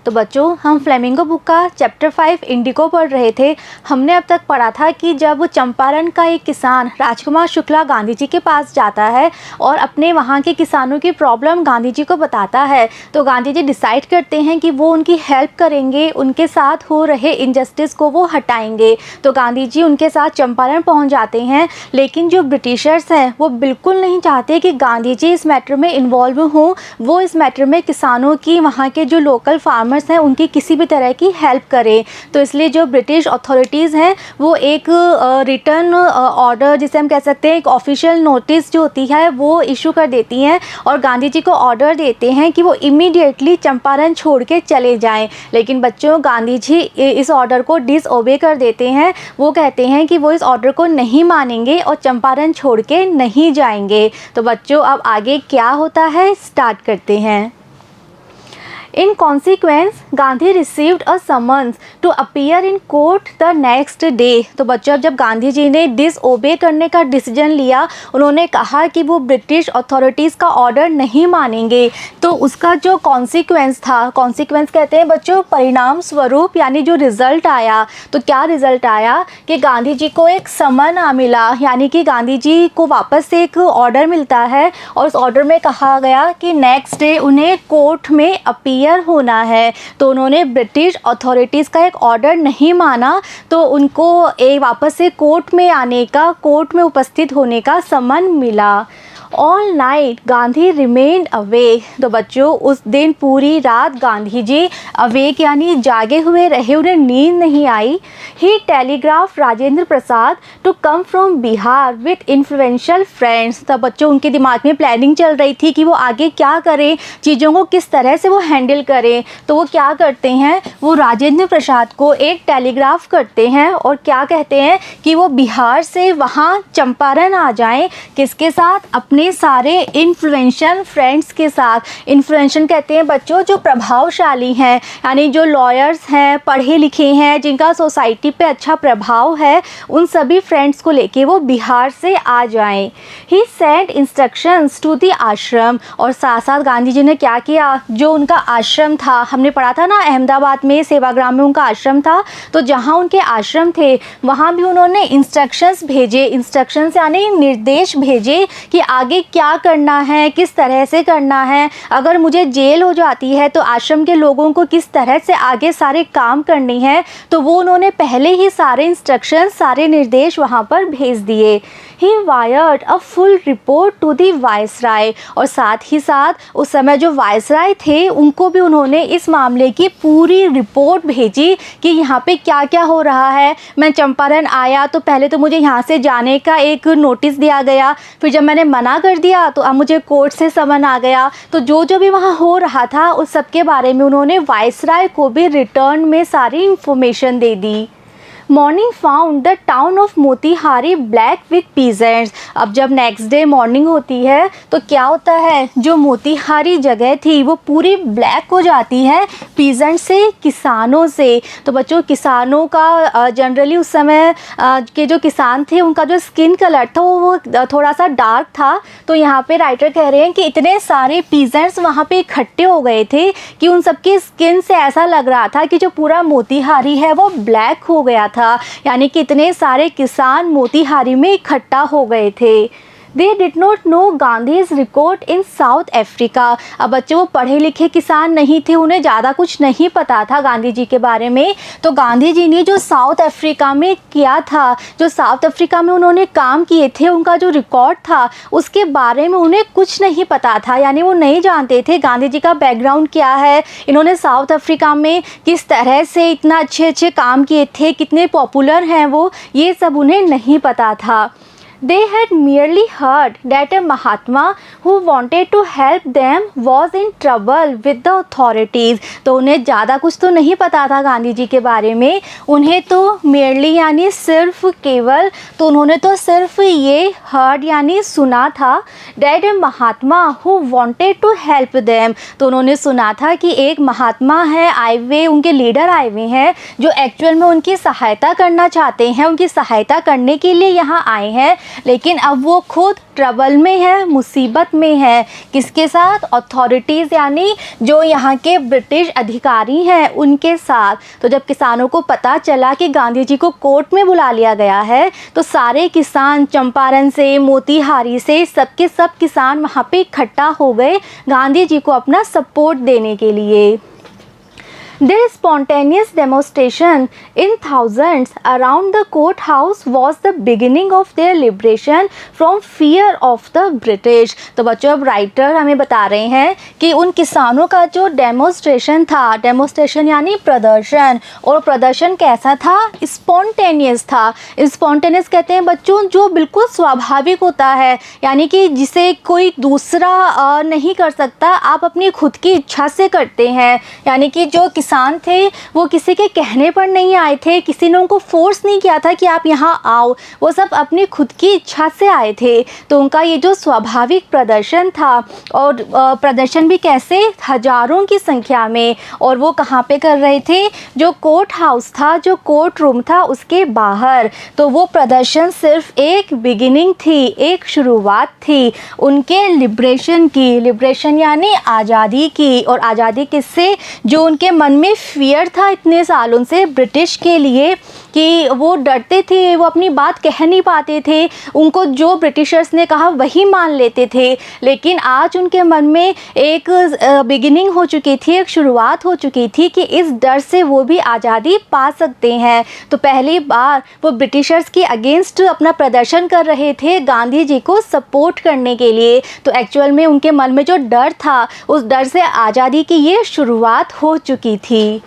तो बच्चों, हम फ्लेमिंगो बुक का चैप्टर 5 इंडिगो पढ़ रहे थे। हमने अब तक पढ़ा था कि जब चंपारण का एक किसान राजकुमार शुक्ला गांधी जी के पास जाता है और अपने वहाँ के किसानों की प्रॉब्लम गांधी जी को बताता है, तो गांधी जी डिसाइड करते हैं कि वो उनकी हेल्प करेंगे, उनके साथ हो रहे इनजस्टिस को वो हटाएंगे। तो गांधी जी उनके साथ चंपारण पहुँच जाते हैं, लेकिन जो ब्रिटिशर्स हैं वो बिल्कुल नहीं चाहते कि गांधी जी इस मैटर में इन्वॉल्व हों। वो इस मैटर में किसानों की, वहाँ के जो लोकल फार्मर्स हैं उनकी किसी भी तरह की हेल्प करें। तो इसलिए जो ब्रिटिश अथॉरिटीज़ हैं वो एक रिटर्न ऑर्डर, जिसे हम कह सकते हैं एक ऑफिशियल नोटिस जो होती है, वो इशू कर देती हैं और गांधी जी को ऑर्डर देते हैं कि वो इमीडिएटली चंपारण छोड़ के चले जाएं। लेकिन बच्चों, गांधी जी इस ऑर्डर को डिसओबे कर देते हैं। वो कहते हैं कि वो इस ऑर्डर को नहीं मानेंगे और चंपारण छोड़ के नहीं जाएंगे। तो बच्चों, अब आगे क्या होता है, स्टार्ट करते हैं। In consequence, Gandhi received a summons to appear in court the next day। तो बच्चों, जब गांधी जी ने डिसओबे करने का डिसीजन लिया, उन्होंने कहा कि वो ब्रिटिश अथॉरिटीज़ का ऑर्डर नहीं मानेंगे, तो उसका जो कॉन्सिक्वेंस था, कॉन्सिक्वेंस कहते हैं बच्चों परिणाम स्वरूप, यानी जो रिज़ल्ट आया, तो क्या रिज़ल्ट आया कि गांधी जी को एक समन मिला, यानी कि गांधी जी को वापस से एक ऑर्डर मिलता है और उस ऑर्डर में कहा गया कि नेक्स्ट डे उन्हें कोर्ट में अपीयर होना है। तो उन्होंने ब्रिटिश अथॉरिटीज़ का एक ऑर्डर नहीं माना, तो उनको एक वापस से कोर्ट में आने का, कोर्ट में उपस्थित होने का समन मिला। All night Gandhi remained awake. तो बच्चों, उस दिन पूरी रात गांधी जी अवेक यानी जागे हुए रहे, उन्हें नींद नहीं आई। He telegraph Rajendra Prasad to come from Bihar with influential friends. तब बच्चों, उनके दिमाग में प्लानिंग चल रही थी कि वो आगे क्या करें, चीज़ों को किस तरह से वो हैंडल करें। तो वो क्या करते हैं, वो राजेंद्र प्रसाद को एक टेलीग्राफ करते हैं और क्या कहते हैं कि वो बिहार से वहाँ चंपारण आ जाएं। किसके साथ? अपने सारे इन्फ्लुएंशियल फ्रेंड्स के साथ। इन्फ्लुएंशियल कहते हैं बच्चों जो प्रभावशाली हैं, यानी जो लॉयर्स हैं, पढ़े लिखे हैं, जिनका सोसाइटी पे अच्छा प्रभाव है, उन सभी फ्रेंड्स को लेके वो बिहार से आ जाएं। ही सेंट इंस्ट्रक्शंस टू द आश्रम। और साथ साथ गांधी जी ने क्या किया, जो उनका आश्रम था, हमने पढ़ा था ना अहमदाबाद में सेवाग्राम में उनका आश्रम था, तो जहाँ उनके आश्रम थे वहाँ भी उन्होंने इंस्ट्रक्शंस भेजे। इंस्ट्रक्शंस यानी निर्देश भेजे कि आगे क्या करना है, किस तरह से करना है। अगर मुझे जेल हो जाती है तो आश्रम के लोगों को किस तरह से आगे सारे काम करने हैं, तो वो उन्होंने पहले ही सारे इंस्ट्रक्शंस, सारे निर्देश वहाँ पर भेज दिए। He wired a full report to the viceroy. और साथ ही साथ उस समय जो वायसराय थे उनको भी उन्होंने इस मामले की पूरी रिपोर्ट भेजी कि यहाँ पे क्या क्या हो रहा है। मैं चंपारण आया तो पहले तो मुझे यहाँ से जाने का एक नोटिस दिया गया, फिर जब मैंने मना कर दिया तो अब मुझे कोर्ट से समन आ गया। तो जो जो भी वहाँ हो रहा था उस सब के बारे में उन्होंने वायसराय को भी रिटर्न में सारी information they the. Morning found the town of Motihari black with peasants. अब जब नेक्स्ट डे मॉर्निंग होती है तो क्या होता है, जो मोतीहारी जगह थी वो पूरी ब्लैक हो जाती है पीजेंट से, किसानों से। तो बच्चों, किसानों का जनरली उस समय के जो किसान थे उनका जो स्किन कलर था वो थोड़ा सा डार्क था। तो यहाँ पे राइटर कह रहे हैं कि इतने सारे पीजेंट्स वहाँ पे इकट्ठे हो गए थे कि उन सबकी स्किन से ऐसा लग रहा था कि जो पूरा मोतीहारी है वो ब्लैक हो गया था, यानी कि इतने सारे किसान मोतीहारी में इकट्ठा हो गए थे। They did not know Gandhi's record in South Africa। अब बच्चे वो पढ़े लिखे किसान नहीं थे, उन्हें ज़्यादा कुछ नहीं पता था गांधी जी के बारे में। तो गांधी जी ने जो साउथ अफ्रीका में किया था, जो साउथ अफ्रीका में उन्होंने काम किए थे, उनका जो रिकॉर्ड था उसके बारे में उन्हें कुछ नहीं पता था, यानी वो नहीं जानते थे गांधी जी का बैकग्राउंड क्या है, इन्होंने साउथ अफ्रीका में किस तरह से इतना अच्छे अच्छे काम किए थे, कितने पॉपुलर हैं वो, ये सब उन्हें नहीं पता था। They had merely heard that a Mahatma who wanted to help them was in trouble with the authorities। तो उन्हें ज़्यादा कुछ तो नहीं पता था गांधी जी के बारे में, उन्हें तो merely यानी सिर्फ, केवल, तो उन्होंने तो सिर्फ ये heard यानी सुना था that a Mahatma who wanted to help them। तो उन्होंने सुना था कि एक महात्मा है आए हुए, उनके लीडर आए हुए हैं जो एक्चुअल में उनकी सहायता करना चाहते हैं, उनकी सहायता करने के लिए यहाँ आए हैं। लेकिन अब वो खुद ट्रबल में है, मुसीबत में है। किसके साथ? अथॉरिटीज़ यानी जो यहाँ के ब्रिटिश अधिकारी हैं उनके साथ। तो जब किसानों को पता चला कि गांधी जी को कोर्ट में बुला लिया गया है तो सारे किसान चंपारण से, मोतीहारी से, सबके सब किसान वहाँ पे इकट्ठा हो गए गांधी जी को अपना सपोर्ट देने के लिए। Their spontaneous demonstration in thousands around the courthouse was the beginning of their liberation from fear of the British। तो बच्चों अब राइटर हमें बता रहे हैं कि उन किसानों का जो डेमोस्ट्रेशन था, डेमोस्ट्रेशन यानी प्रदर्शन, और प्रदर्शन कैसा था? स्पॉन्टेनियस था। स्पॉन्टेनियस कहते हैं बच्चों जो बिल्कुल स्वाभाविक होता है, यानी कि जिसे कोई दूसरा नहीं कर सकता, आप अपनी खुद की इच्छा से करते हैं। यानी कि जो किसान थे वो किसी के कहने पर नहीं आए थे, किसी ने उनको फोर्स नहीं किया था कि आप यहाँ आओ, वो सब अपनी खुद की इच्छा से आए थे। तो उनका ये जो स्वाभाविक प्रदर्शन था, और प्रदर्शन भी कैसे? हजारों की संख्या में। और वो कहाँ पे कर रहे थे? जो कोर्ट हाउस था, जो कोर्ट रूम था उसके बाहर। तो वो प्रदर्शन सिर्फ एक बिगिनिंग थी, एक शुरुआत थी उनके लिबरेशन की। लिबरेशन यानी आज़ादी की। और आज़ादी किससे? जो उनके मन में फियर था इतने सालों से ब्रिटिश के लिए कि वो डरते थे, वो अपनी बात कह नहीं पाते थे, उनको जो ब्रिटिशर्स ने कहा वही मान लेते थे। लेकिन आज उनके मन में एक बिगिनिंग हो चुकी थी, एक शुरुआत हो चुकी थी कि इस डर से वो भी आज़ादी पा सकते हैं। तो पहली बार वो ब्रिटिशर्स के अगेंस्ट अपना प्रदर्शन कर रहे थे गांधी जी को सपोर्ट करने के लिए। तो एक्चुअल में उनके मन में जो डर था, उस डर से आज़ादी की ये शुरुआत हो चुकी थी।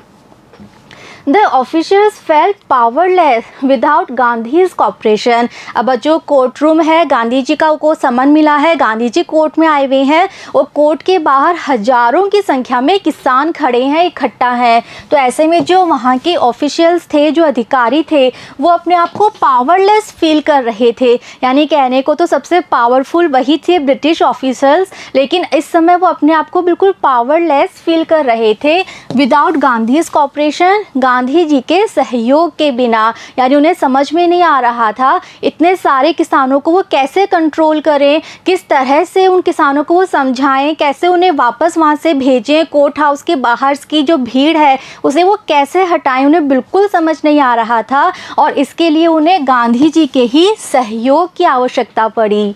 The officials felt powerless without Gandhi's cooperation। अब जो कोर्ट रूम है, गांधी जी का को समन मिला है, गांधी जी कोर्ट में आए हुए हैं और कोर्ट के बाहर हजारों की संख्या में किसान खड़े हैं, इकट्ठा हैं। तो ऐसे में जो वहाँ के ऑफिशियल्स थे, जो अधिकारी थे, वो अपने आप को पावरलेस फील कर रहे थे। यानी कहने को तो सबसे पावरफुल वही थे ब्रिटिश ऑफिसर्स, लेकिन इस समय वो अपने आप को बिल्कुल पावरलेस फील कर रहे थे। विदाउट गांधीज कॉपरेशन, गांधी जी के सहयोग के बिना। यानी उन्हें समझ में नहीं आ रहा था इतने सारे किसानों को वो कैसे कंट्रोल करें, किस तरह से उन किसानों को वो समझाएं, कैसे उन्हें वापस वहाँ से भेजें, कोर्ट हाउस के बाहर की जो भीड़ है उसे वो कैसे हटाएं, उन्हें बिल्कुल समझ नहीं आ रहा था। और इसके लिए उन्हें गांधी जी के ही सहयोग की आवश्यकता पड़ी।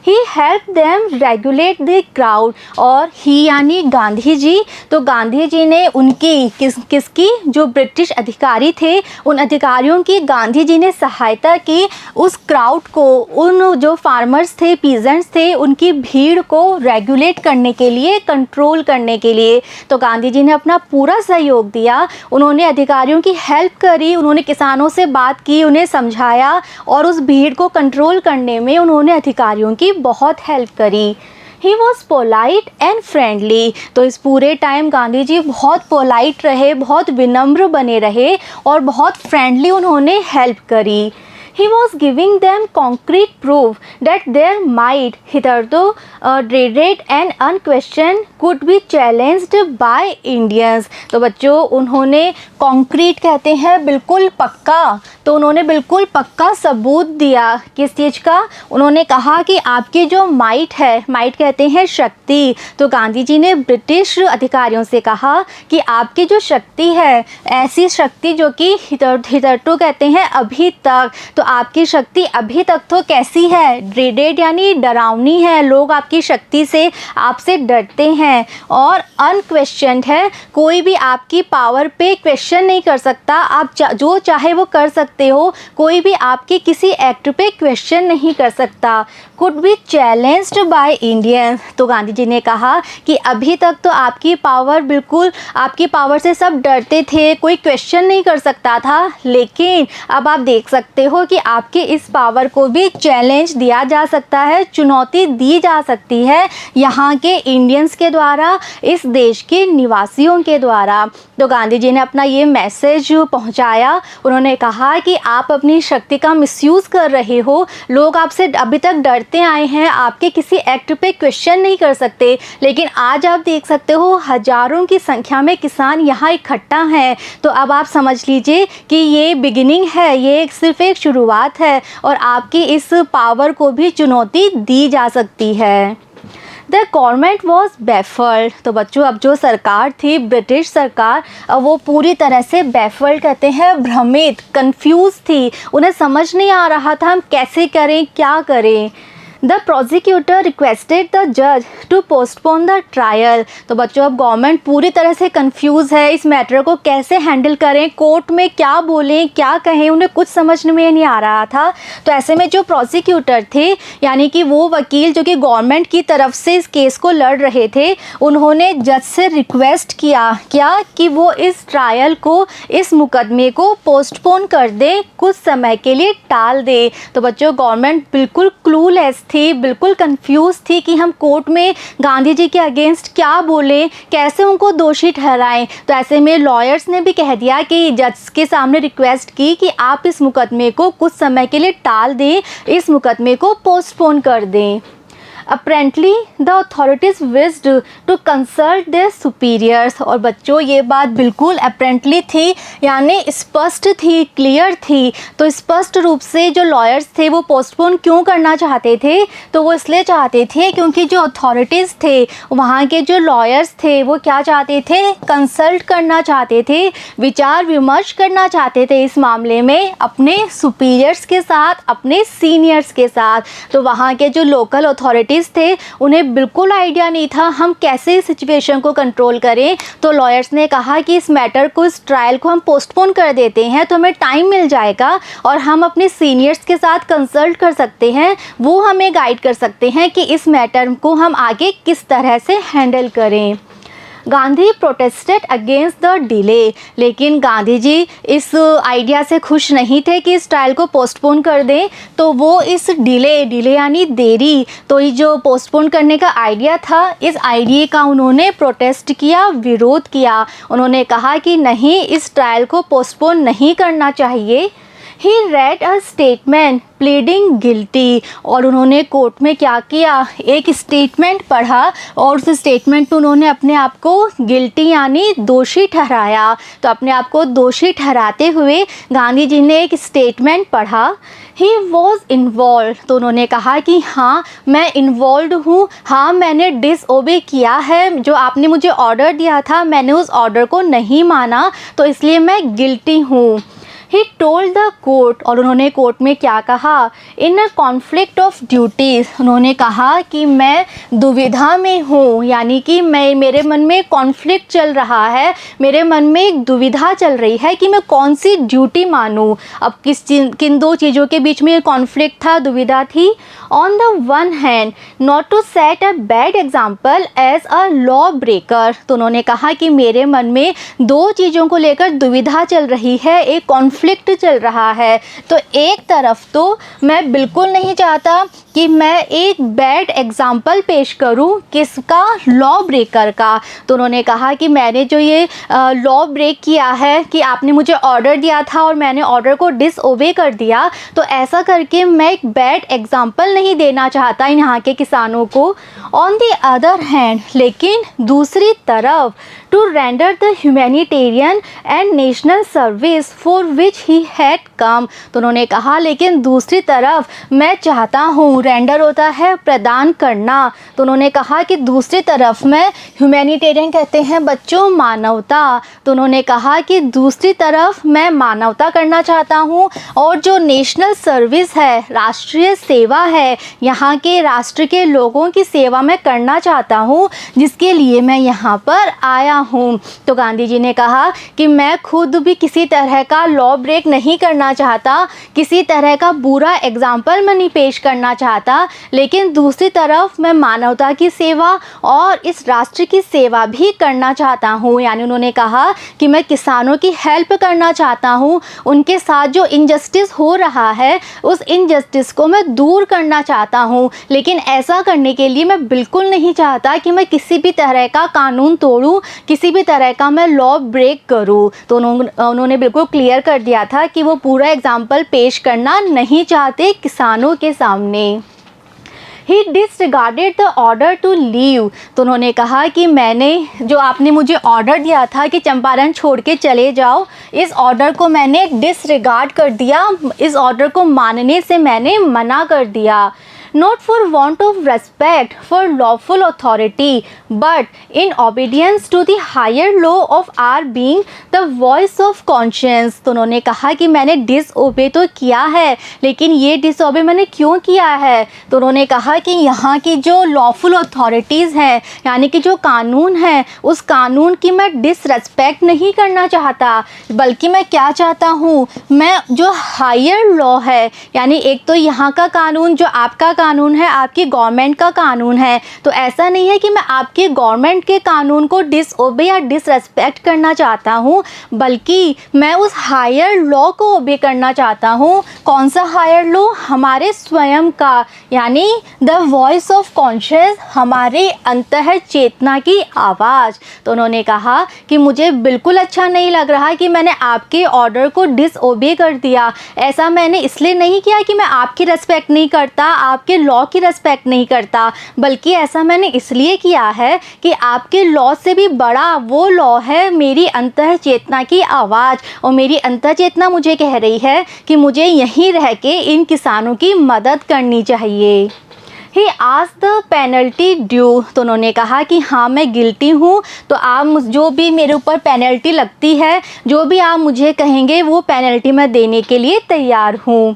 He help them regulate the crowd. और ही यानी गांधी जी। तो गांधी जी ने उनकी किसकी? जो ब्रिटिश अधिकारी थे उन अधिकारियों की गांधी जी ने सहायता की, उस क्राउड को, उन जो फार्मर्स थे, पीजेंट्स थे, उनकी भीड़ को रेगुलेट करने के लिए, कंट्रोल करने के लिए। तो गांधी जी ने अपना पूरा सहयोग दिया, उन्होंने अधिकारियों की हेल्प करी, उन्होंने किसानों से बात की, उन्हें समझाया और उस भीड़ को कंट्रोल करने में उन्होंने अधिकारियों की बहुत हेल्प करी। He was polite and friendly. तो इस पूरे टाइम गांधी जी बहुत पोलाइट रहे, बहुत विनम्र बने रहे और बहुत फ्रेंडली उन्होंने हेल्प करी। He was giving them concrete proof that their might, hitherto dreaded and unquestioned, could be challenged by Indians। तो बच्चों उन्होंने कॉन्क्रीट कहते हैं बिल्कुल पक्का, तो उन्होंने बिल्कुल पक्का सबूत दिया। किस चीज़ का? उन्होंने कहा कि आपकी जो माइट है, माइट कहते हैं शक्ति। तो गांधी जी ने ब्रिटिश अधिकारियों से कहा कि आपकी जो शक्ति है, ऐसी शक्ति जो कि हितरटू कहते हैं अभी तक, तो आपकी शक्ति अभी तक तो कैसी है? ड्रेडेड यानी डरावनी है, लोग आपकी शक्ति से, आपसे डरते हैं। और अनक्वेश्चन्ड है, कोई भी आपकी पावर पे क्वेश्चन नहीं कर सकता, आप जो चाहे वो कर सकते हो, कोई भी आपके किसी एक्ट पे क्वेश्चन नहीं कर सकता। Could be challenged by Indians. तो गांधी जी ने कहा कि अभी तक तो आपकी पावर, बिल्कुल आपकी पावर से सब डरते थे, कोई क्वेश्चन नहीं कर सकता था, लेकिन अब आप देख सकते हो कि आपके इस पावर को भी चैलेंज दिया जा सकता है, चुनौती दी जा सकती है यहाँ के इंडियंस के द्वारा, इस देश के निवासियों के द्वारा। तो गांधी जी ने अपना ये मैसेज पहुँचाया। उन्होंने कहा कि आप अपनी शक्ति का मिसयूज़ कर रहे हो, लोग आपसे अभी तक डरते आए हैं, आपके किसी एक्ट पे क्वेश्चन नहीं कर सकते, लेकिन आज आप देख सकते हो हजारों की संख्या में किसान यहाँ इकट्ठा हैं। तो अब आप समझ लीजिए कि ये बिगिनिंग है, ये सिर्फ एक शुरुआत शुरुआत है और आपकी इस पावर को भी चुनौती दी जा सकती है। The government was baffled. तो बच्चों, अब जो सरकार थी, ब्रिटिश सरकार, अब वो पूरी तरह से बैफल्ड कहते हैं भ्रमित, कंफ्यूज थी। उन्हें समझ नहीं आ रहा था हम कैसे करें, क्या करें। द प्रोसिक्यूटर रिक्वेस्टेड द जज टू पोस्टपोन द ट्रायल। तो बच्चों, अब गवर्नमेंट पूरी तरह से कंफ्यूज है, इस मैटर को कैसे हैंडल करें, कोर्ट में क्या बोलें, क्या कहें, उन्हें कुछ समझ में नहीं आ रहा था। तो ऐसे में जो प्रोसिक्यूटर थे, यानी कि वो वकील जो कि गवर्नमेंट की तरफ से इस केस को लड़ रहे थे, उन्होंने जज से रिक्वेस्ट किया क्या कि वो इस ट्रायल को, इस मुकदमे को पोस्टपोन कर दें, कुछ समय के लिए टाल दे। तो बच्चों, गवर्नमेंट बिल्कुल क्लूलेस थी, बिल्कुल कंफ्यूज थी कि हम कोर्ट में गांधी जी के अगेंस्ट क्या बोलें, कैसे उनको दोषी ठहराएं। तो ऐसे में लॉयर्स ने भी कह दिया कि जज के सामने रिक्वेस्ट की कि आप इस मुकदमे को कुछ समय के लिए टाल दें, इस मुकदमे को पोस्टपोन कर दें। Apparently the authorities wished to consult their superiors। और बच्चों, ये बात बिल्कुल apparently थी, यानी स्पष्ट थी, क्लियर थी। तो स्पष्ट रूप से जो लॉयर्स थे वो पोस्टपोन क्यों करना चाहते थे, तो वो इसलिए चाहते थे क्योंकि जो अथॉरिटीज़ थे, वहाँ के जो लॉयर्स थे, वो क्या चाहते थे, कंसल्ट करना चाहते थे, विचार विमर्श करना चाहते थे इस मामले में अपने सुपीरियर्स के साथ, अपने सीनियर्स के साथ। तो वहाँ के जो लोकल अथॉरिटी थे, उन्हें बिल्कुल आइडिया नहीं था हम कैसे इस सिचुएशन को कंट्रोल करें। तो लॉयर्स ने कहा कि इस मैटर को, इस ट्रायल को हम पोस्टपोन कर देते हैं तो हमें टाइम मिल जाएगा और हम अपने सीनियर्स के साथ कंसल्ट कर सकते हैं, वो हमें गाइड कर सकते हैं कि इस मैटर को हम आगे किस तरह से हैंडल करें। Gandhi protested against the delay. लेकिन गांधी जी इस आइडिया से खुश नहीं थे कि इस ट्रायल को पोस्टपोन कर दें। तो वो इस डिले यानी देरी, तो ये जो पोस्टपोन करने का आइडिया था, इस आइडिया का उन्होंने प्रोटेस्ट किया, विरोध किया। उन्होंने कहा कि नहीं, इस ट्रायल को पोस्टपोन नहीं करना चाहिए। He read a statement pleading guilty. और उन्होंने कोर्ट में क्या किया, एक स्टेटमेंट पढ़ा और उस स्टेटमेंट में उन्होंने अपने आप को गिल्टी यानी दोषी ठहराया। तो अपने आप को दोषी ठहराते हुए गांधी जी ने एक स्टेटमेंट पढ़ा। He was involve. तो उन्होंने कहा कि हाँ, मैं इन्वॉल्व हूँ, हाँ मैंने डिसओबे किया है, जो आपने मुझे ऑर्डर दिया था मैंने उस ऑर्डर को नहीं माना, तो इसलिए मैं गिल्टी हूँ। He told the court. और उन्होंने कोर्ट में क्या कहा, इन अ कॉन्फ्लिक्ट ऑफ ड्यूटीज़। उन्होंने कहा कि मैं दुविधा में हूँ, यानी कि मेरे मन में कॉन्फ्लिक्ट चल रहा है, मेरे मन में एक दुविधा चल रही है कि मैं कौन सी ड्यूटी मानूँ। अब किन दो चीज़ों के बीच में कॉन्फ्लिक्ट था, दुविधा थी। On the one hand not to set a bad example as a law breaker. तो उन्होंने कहा कि मेरे मन में दो चीज़ों को लेकर दुविधा चल रही है, एक कॉन्फ्लिक्ट चल रहा है। तो एक तरफ तो मैं बिल्कुल नहीं चाहता कि मैं एक बैड एग्जाम्पल पेश करूं, किसका, लॉ ब्रेकर का। तो उन्होंने कहा कि मैंने जो ये लॉ ब्रेक किया है, कि आपने मुझे ऑर्डर दिया था और मैंने ऑर्डर को डिसओबे कर दिया, तो ऐसा करके मैं एक बैड एग्जाम्पल नहीं देना चाहता यहाँ के किसानों को। ऑन द अदर हैंड, लेकिन दूसरी तरफ, to render the humanitarian and national service for which he had come. तो उन्होंने कहा लेकिन दूसरी तरफ मैं चाहता हूँ, रेंडर होता है प्रदान करना, तो उन्होंने कहा कि दूसरी तरफ मैं, ह्यूमैनिटेरियन कहते हैं बच्चों मानवता, तो उन्होंने कहा कि दूसरी तरफ मैं मानवता करना चाहता हूँ और जो नेशनल सर्विस है, राष्ट्रीय सेवा है, यहाँ के राष्ट्र के लोगों की सेवा मैं करना चाहता हूँ, जिसके लिए मैं यहाँ पर आया हूँ। तो गांधी जी ने कहा कि मैं खुद भी किसी तरह का लॉ ब्रेक नहीं करना चाहता, किसी तरह का बुरा एग्जाम्पल मैं नहीं पेश करना चाहता, लेकिन दूसरी तरफ मैं मानवता की सेवा और इस राष्ट्र की सेवा भी करना चाहता हूँ। यानी उन्होंने कहा कि मैं किसानों की हेल्प करना चाहता हूँ, उनके साथ जो इनजस्टिस हो रहा है उस इनजस्टिस को मैं दूर करना चाहता हूँ, लेकिन ऐसा करने के लिए मैं बिल्कुल नहीं चाहता कि मैं किसी भी तरह का कानून तोड़ूँ, किसी भी तरह का मैं लॉ ब्रेक करूँ। तो उन्होंने बिल्कुल क्लियर कर दिया था कि वो पूरा एग्जाम्पल पेश करना नहीं चाहते किसानों के सामने। He disregarded the order to leave. तो उन्होंने कहा कि मैंने जो आपने मुझे ऑर्डर दिया था कि चंपारण छोड़ के चले जाओ, इस ऑर्डर को मैंने डिसरिगार्ड कर दिया, इस ऑर्डर को मानने से मैंने मना कर दिया। Not for want of respect for lawful authority, but in obedience to the higher law of our being, the voice of conscience। तो उन्होंने कहा कि मैंने डिसओबे तो किया है, लेकिन ये डिसओबे मैंने क्यों किया है? तो उन्होंने कहा कि यहाँ की जो लॉफुल अथॉरिटीज़ हैं, यानी कि जो कानून है, उस कानून की मैं डिसरेस्पेक्ट नहीं करना चाहता, बल्कि मैं क्या चाहता हूँ, मैं जो हायर लॉ है, यानी एक तो यहाँ का कानून जो आपका कानून है, आपकी गवर्नमेंट का कानून है, तो ऐसा नहीं है कि मैं आपके गवर्नमेंट के कानून को डिसओबे या डिसरेस्पेक्ट करना चाहता हूँ, बल्कि मैं उस हायर लॉ को ओबे करना चाहता हूँ। कौन सा हायर लॉ? हमारे स्वयं का, यानी द वॉइस ऑफ कॉन्शियस, हमारे अंतः चेतना की आवाज़। तो उन्होंने कहा कि मुझे बिल्कुल अच्छा नहीं लग रहा कि मैंने आपके ऑर्डर को डिसओबे कर दिया। ऐसा मैंने इसलिए नहीं किया कि मैं आपकी रेस्पेक्ट नहीं करता, आपके लॉ की रेस्पेक्ट नहीं करता, बल्कि ऐसा मैंने इसलिए किया है कि आपके लॉ से भी बड़ा वो लॉ है मेरी अंतः चेतना की आवाज़, और मेरी अंतः चेतना मुझे कह रही है कि मुझे यहीं रह के इन किसानों की मदद करनी चाहिए। He asked the penalty due. तो उन्होंने कहा कि हाँ मैं गिल्टी हूँ, तो आप जो भी मेरे ऊपर पेनल्टी लगती है, जो भी आप मुझे कहेंगे, वो पेनल्टी मैं देने के लिए तैयार हूँ।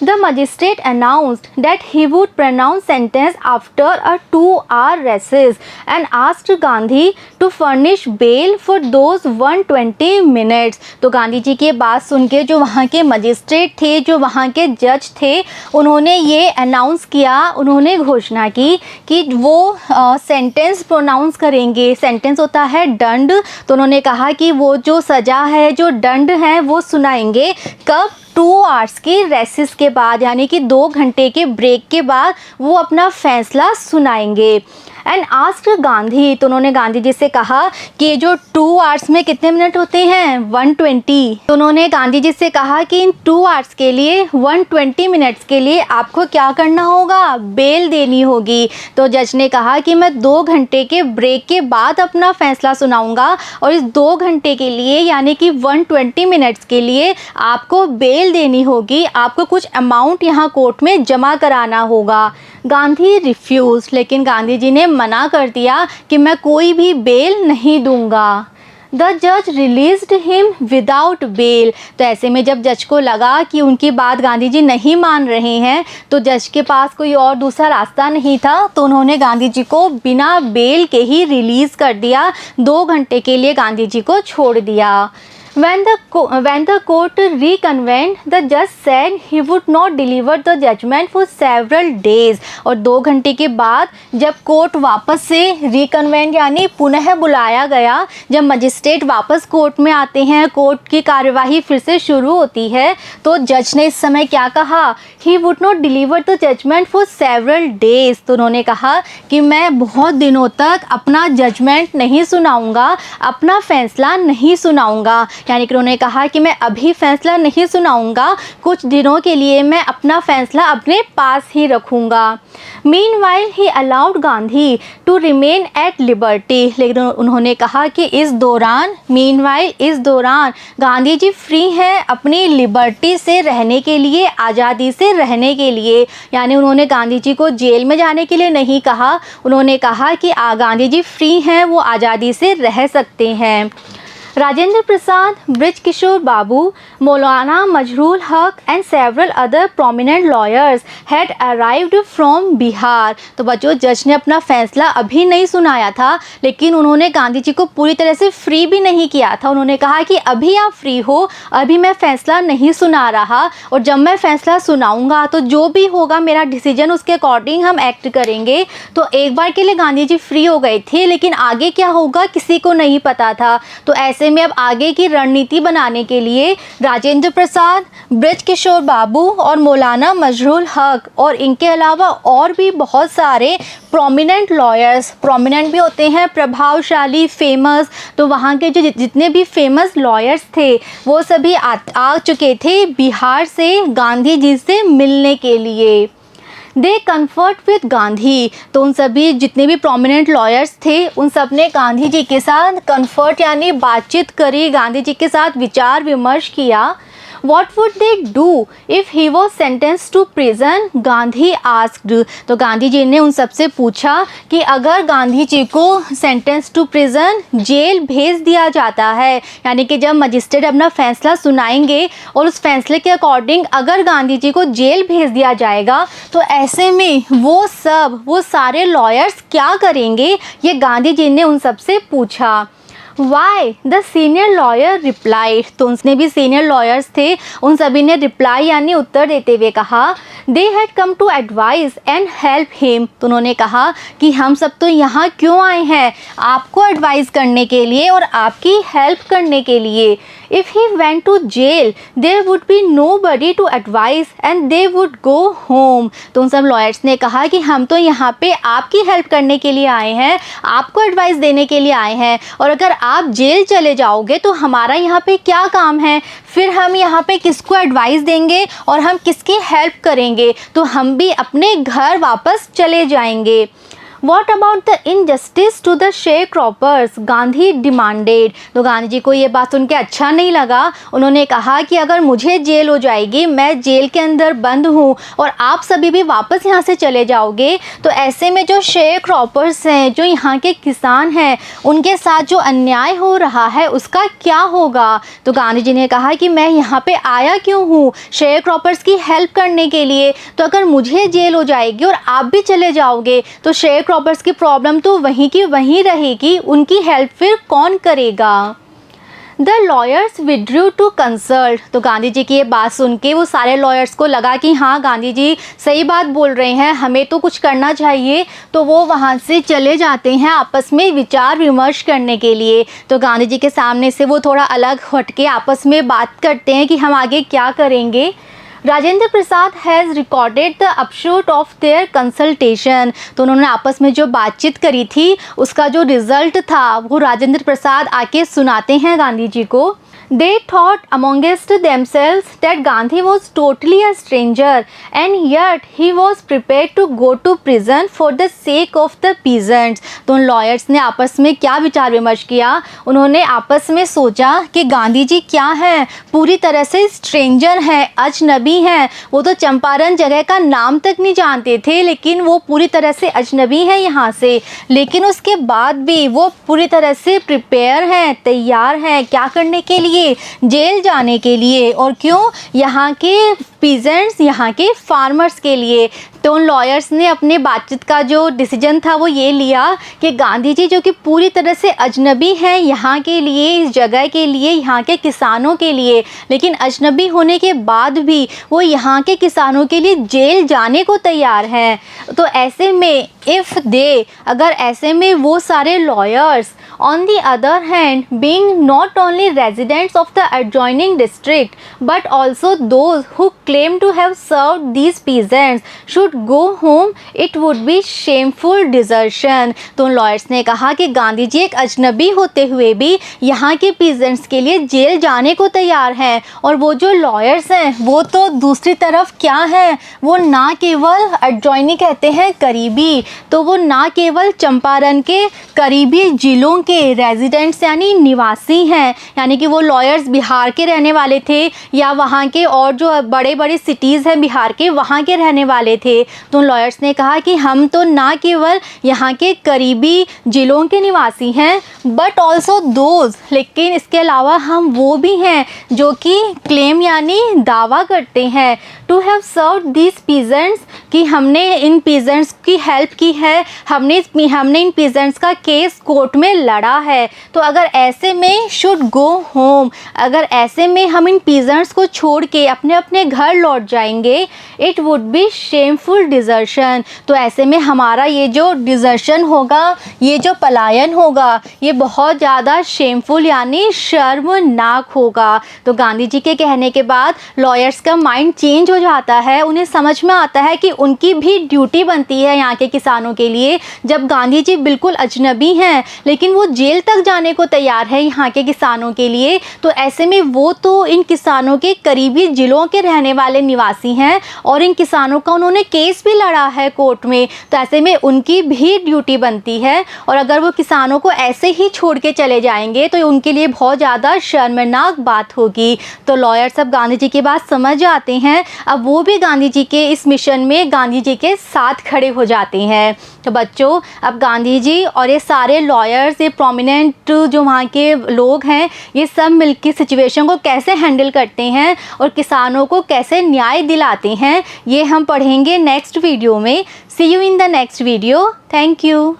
The magistrate announced that he would pronounce sentence after a 2-hour recess and asked Gandhi to furnish bail for those 120 minutes। तो गांधी जी की बात सुन के जो वहाँ के मजिस्ट्रेट थे, जो वहाँ के जज थे, उन्होंने ये अनाउंस किया, उन्होंने घोषणा की कि वो सेंटेंस प्रोनाउंस करेंगे। सेंटेंस होता है दंड। तो उन्होंने कहा कि वो जो सज़ा है, जो दंड है, वो सुनाएंगे कब? 2 आवर्स की रेसिस के बाद, यानी कि 2 घंटे के ब्रेक के बाद वो अपना फैसला सुनाएंगे। And asked Gandhi. तो उन्होंने गांधी जी से कहा कि जो 2 आवर्स में कितने मिनट होते हैं? 120। तो उन्होंने गांधी जी से कहा कि इन 2 आवर्स के लिए, 120 मिनट्स के लिए आपको क्या करना होगा? बेल देनी होगी। तो जज ने कहा कि मैं 2 घंटे के ब्रेक के बाद अपना फैसला सुनाऊंगा, और इस 2 घंटे के लिए, यानी कि 120 मिनट्स के लिए आपको बेल देनी होगी, आपको कुछ अमाउंट यहाँ कोर्ट में जमा कराना होगा। गांधी रिफ्यूज़। लेकिन गांधी जी ने मना कर दिया कि मैं कोई भी बेल नहीं दूंगा। द जज रिलीज्ड हिम विदाउट बेल। तो ऐसे में जब जज को लगा कि उनकी बात गांधी जी नहीं मान रहे हैं, तो जज के पास कोई और दूसरा रास्ता नहीं था, तो उन्होंने गांधी जी को बिना बेल के ही रिलीज़ कर दिया। 2 घंटे के लिए गांधी जी को छोड़ दिया। When the court reconvened, the judge said he would not deliver the judgment for several days। और 2 घंटे के बाद जब कोर्ट वापस से रिकन्वेंट, यानी पुनः बुलाया गया, जब मजिस्ट्रेट वापस कोर्ट में आते हैं, कोर्ट की कार्यवाही फिर से शुरू होती है, तो जज ने इस समय क्या कहा? He would not deliver the judgment for several days। तो उन्होंने कहा कि मैं बहुत दिनों तक अपना जजमेंट नहीं सुनाऊंगा, अपना फैसला नहीं सुनाऊंगा। यानी कि उन्होंने कहा कि मैं अभी फैसला नहीं सुनाऊंगा, कुछ दिनों के लिए मैं अपना फैसला अपने पास ही रखूंगा। Meanwhile he allowed Gandhi to remain at liberty. लेकिन उन्होंने कहा कि इस दौरान, मीनवाइल इस दौरान, गांधी जी फ्री हैं अपनी लिबर्टी से रहने के लिए, आज़ादी से रहने के लिए। यानी उन्होंने गांधी जी को जेल में जाने के लिए नहीं कहा, उन्होंने कहा कि गांधी जी फ्री हैं, वो आज़ादी से रह सकते हैं। राजेंद्र प्रसाद, ब्रिज किशोर बाबू, मौलाना मजरूल हक and several other prominent lawyers had arrived from Bihar. तो बच्चों, जज ने अपना फैसला अभी नहीं सुनाया था, लेकिन उन्होंने गांधी जी को पूरी तरह से फ्री भी नहीं किया था। उन्होंने कहा कि अभी आप फ्री हो, अभी मैं फैसला नहीं सुना रहा, और जब मैं फैसला सुनाऊंगा तो जो भी होगा मेरा डिसीजन, उसके अकॉर्डिंग हम एक्ट करेंगे। तो एक बार के लिए गांधी जी फ्री हो गए थे, लेकिन आगे क्या होगा किसी को नहीं पता था। तो ऐसे में अब आगे की रणनीति बनाने के लिए राजेंद्र प्रसाद, ब्रिज किशोर बाबू और मौलाना मजरूल हक, और इनके अलावा और भी बहुत सारे प्रोमिनेंट लॉयर्स, प्रोमिनेंट भी होते हैं प्रभावशाली, फेमस, तो वहाँ के जो जितने भी फेमस लॉयर्स थे, वो सभी आ चुके थे बिहार से गांधी जी से मिलने के लिए। दे कन्फर्ट विद गांधी, तो उन सभी जितने भी प्रोमिनेंट लॉयर्स थे उन सब ने गांधी जी के साथ कन्फर्ट यानी बातचीत करी, गांधी जी के साथ विचार विमर्श किया। What would they do if he was sentenced to prison? Gandhi asked, तो गांधी जी ने उन सबसे पूछा कि अगर गांधी जी को सेंटेंस टू प्रिजन जेल भेज दिया जाता है, यानी कि जब मजिस्ट्रेट अपना फैसला सुनाएंगे और उस फैसले के अकॉर्डिंग अगर गांधी जी को जेल भेज दिया जाएगा तो ऐसे में वो सारे लॉयर्स क्या करेंगे, ये गांधी जी ने उन सबसे पूछा। Why the senior lawyer replied, तो उसने भी सीनियर लॉयर्स थे उन सभी ने रिप्लाई यानी उत्तर देते हुए कहा, they had come to advise and help him, तो उन्होंने कहा कि हम सब तो यहाँ क्यों आए हैं, आपको एडवाइस करने के लिए और आपकी हेल्प करने के लिए। If he went to jail there would be nobody to advise and they would go home, तो उन सब लॉयर्स ने कहा कि हम तो यहाँ पे आपकी हेल्प करने के लिए आए हैं, आपको एडवाइस देने के लिए आए हैं, और अगर आप जेल चले जाओगे तो हमारा यहाँ पे क्या काम है, फिर हम यहाँ पे किसको एडवाइस देंगे और हम किसकी हेल्प करेंगे, तो हम भी अपने घर वापस चले जाएंगे। What about the injustice to the sharecroppers? Gandhi demanded, तो गांधी जी को ये बात सुन के अच्छा नहीं लगा। उन्होंने कहा कि अगर मुझे जेल हो जाएगी, मैं जेल के अंदर बंद हूँ और आप सभी भी वापस यहाँ से चले जाओगे, तो ऐसे में जो शेयरक्रॉपर्स हैं, जो यहाँ के किसान हैं, उनके साथ जो अन्याय हो रहा है उसका क्या होगा। तो गांधी जी ने कहा कि मैं यहाँ पे आया क्यों हूँ, शेयरक्रॉपर्स की हेल्प करने के लिए, तो अगर मुझे जेल हो जाएगी और आप भी चले जाओगे तो शेयर क्रॉपर्स की प्रॉब्लम तो वहीं की वहीं रहेगी, उनकी हेल्प फिर कौन करेगा। The lawyers withdrew to consult, तो गांधी जी की ये बात सुन के वो सारे लॉयर्स को लगा कि हाँ गांधी जी सही बात बोल रहे हैं, हमें तो कुछ करना चाहिए, तो वो वहाँ से चले जाते हैं आपस में विचार विमर्श करने के लिए। तो गांधी जी के सामने से वो थोड़ा अलग हट के आपस में बात करते हैं कि हम आगे क्या करेंगे। Rajendra Prasad has recorded the upshot of their consultation, तो उन्होंने आपस में जो बातचीत करी थी उसका जो रिज़ल्ट था वो राजेंद्र प्रसाद आके सुनाते हैं गांधी जी को। They thought amongst themselves that Gandhi was totally a stranger and yet he was prepared to go to prison for the sake of the peasants। तो उन लॉयर्स ने आपस में क्या विचार विमर्श किया, उन्होंने आपस में सोचा कि गांधी जी क्या हैं, पूरी तरह से स्ट्रेंजर हैं, अजनबी हैं, वो तो चंपारण जगह का नाम तक नहीं जानते थे, लेकिन वो पूरी तरह से अजनबी हैं यहाँ से, लेकिन उसके बाद भी वो पूरी तरह से प्रिपेयर हैं, तैयार हैं क्या करने के लिए, जेल जाने के लिए। और क्यों, यहाँ के पीजेंट्स, यहाँ के फार्मर्स के लिए। तो उन लॉयर्स ने अपने बातचीत का जो डिसीजन था वो ये लिया कि गांधी जी जो कि पूरी तरह से अजनबी हैं यहाँ के लिए, इस जगह के लिए, यहाँ के किसानों के लिए, लेकिन अजनबी होने के बाद भी वो यहाँ के किसानों के लिए जेल जाने को तैयार हैं। तो ऐसे में अगर ऐसे में वो सारे lawyers on the other hand being not only residents of the adjoining district but also those who claim to have served these peasants should go home, it would be shameful desertion। तो lawyers ने कहा कि गांधी जी एक अजनबी होते हुए भी यहाँ के पीजेंट्स के लिए जेल जाने को तैयार हैं, और वो जो लॉयर्स हैं वो तो दूसरी तरफ क्या हैं, वो ना केवल एडजॉइनिंग कहते हैं करीबी, तो वो ना केवल चंपारण के करीबी जिलों के रेजिडेंट्स यानी निवासी हैं, यानी कि वो लॉयर्स बिहार के रहने वाले थे या वहाँ के और जो बड़े बड़े सिटीज़ हैं बिहार के वहाँ के रहने वाले थे। तो लॉयर्स ने कहा कि हम तो ना केवल यहाँ के करीबी जिलों के निवासी हैं बट ऑल्सो दोज, लेकिन इसके अलावा हम वो भी हैं जो कि क्लेम यानी दावा करते हैं to have served these peasants, कि हमने इन पीजेंट्स की हेल्प की है, हमने इन पीजेंट्स का केस कोर्ट में लड़ा है। तो अगर ऐसे में शुड गो होम, अगर ऐसे में हम इन पीजेंट्स को छोड़ के अपने अपने घर लौट जाएंगे, it would be shameful desertion, तो ऐसे में हमारा ये जो डिजर्शन होगा, ये जो पलायन होगा, ये बहुत ज़्यादा शेमफुल यानी शर्मनाक होगा। तो गांधी जी के कहने के बाद लॉयर्स का माइंड चेंज हो जाता है, उन्हें समझ में आता है कि उनकी भी ड्यूटी बनती है यहाँ के किसानों के लिए। जब गांधी जी बिल्कुल अजनबी हैं लेकिन वो जेल तक जाने को तैयार है यहाँ के किसानों के लिए, तो ऐसे में वो तो इन किसानों के करीबी जिलों के रहने वाले निवासी हैं और इन किसानों का उन्होंने केस भी लड़ा है कोर्ट में, तो ऐसे में उनकी भी ड्यूटी बनती है। और अगर वो किसानों को ऐसे ही छोड़ के चले जाएंगे तो उनके लिए बहुत ज़्यादा शर्मनाक बात होगी। तो लॉयर सब गांधी जी की बात समझ आते हैं। अब वो भी गांधी जी के इस मिशन में गांधी जी के साथ खड़े हो जाते हैं। तो बच्चों, अब गांधी जी और ये सारे लॉयर्स, ये प्रोमिनेंट जो वहाँ के लोग हैं, ये सब मिलकर सिचुएशन को कैसे हैंडल करते हैं और किसानों को कैसे न्याय दिलाते हैं, ये हम पढ़ेंगे नेक्स्ट वीडियो में। See you in the next video. Thank you.